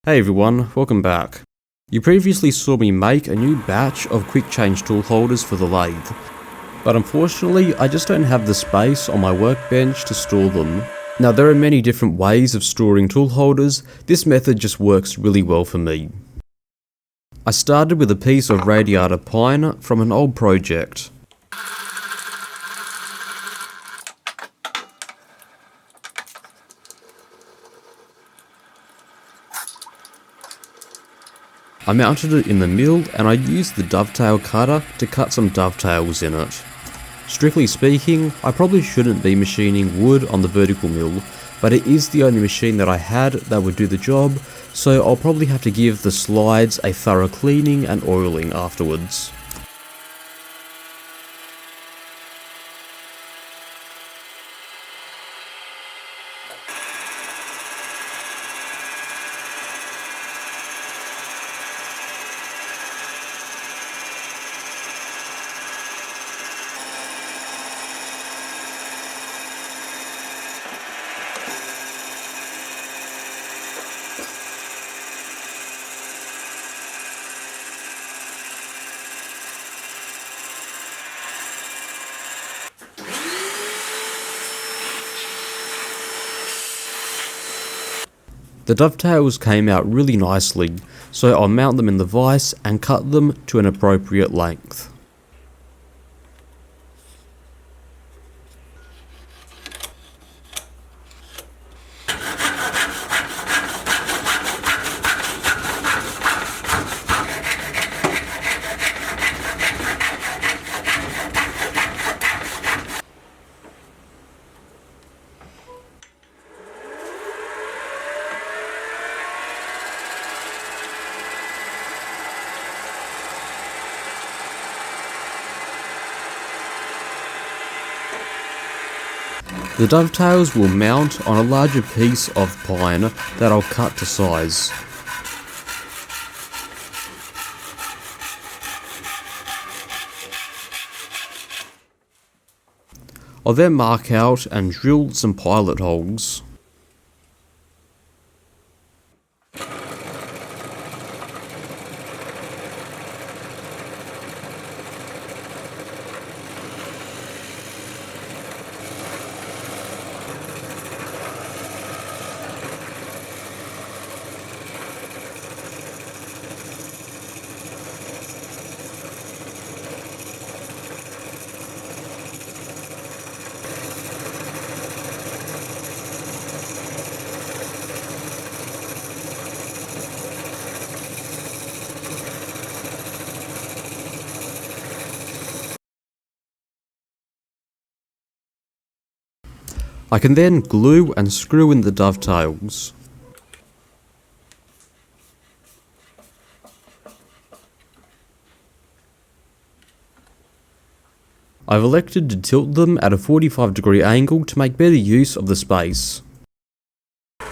Hey everyone, welcome back. You previously saw me make a new batch of quick change tool holders for the lathe, but unfortunately I just don't have the space on my workbench to store them. Now there are many different ways of storing tool holders, this method just works really well for me. I started with a piece of radiata pine from an old project. I mounted it in the mill and I used the dovetail cutter to cut some dovetails in it. Strictly speaking, I probably shouldn't be machining wood on the vertical mill, but it is the only machine that I had that would do the job, so I'll probably have to give the slides a thorough cleaning and oiling afterwards. The dovetails came out really nicely, so I'll mount them in the vise and cut them to an appropriate length. The dovetails will mount on a larger piece of pine that I'll cut to size. I'll then mark out and drill some pilot holes. I can then glue and screw in the dovetails. I've elected to tilt them at a 45-degree angle to make better use of the space.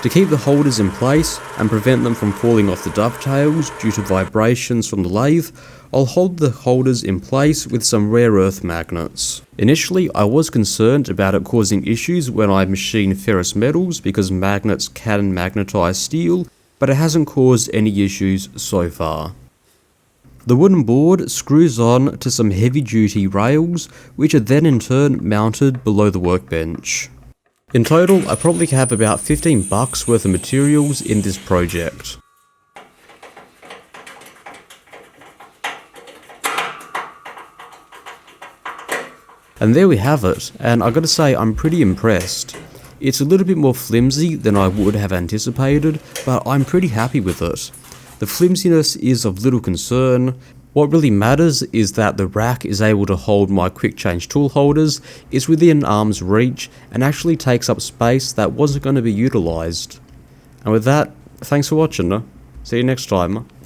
To keep the holders in place and prevent them from falling off the dovetails due to vibrations from the lathe, I'll hold the holders in place with some rare earth magnets. Initially, I was concerned about it causing issues when I machine ferrous metals because magnets can magnetize steel, but it hasn't caused any issues so far. The wooden board screws on to some heavy-duty rails, which are then in turn mounted below the workbench. In total, I probably have about $15 worth of materials in this project. And there we have it, and I gotta say I'm pretty impressed. It's a little bit more flimsy than I would have anticipated, but I'm pretty happy with it. The flimsiness is of little concern. What really matters is that the rack is able to hold my quick change tool holders, is within arm's reach, and actually takes up space that wasn't going to be utilised. And with that, thanks for watching. See you next time.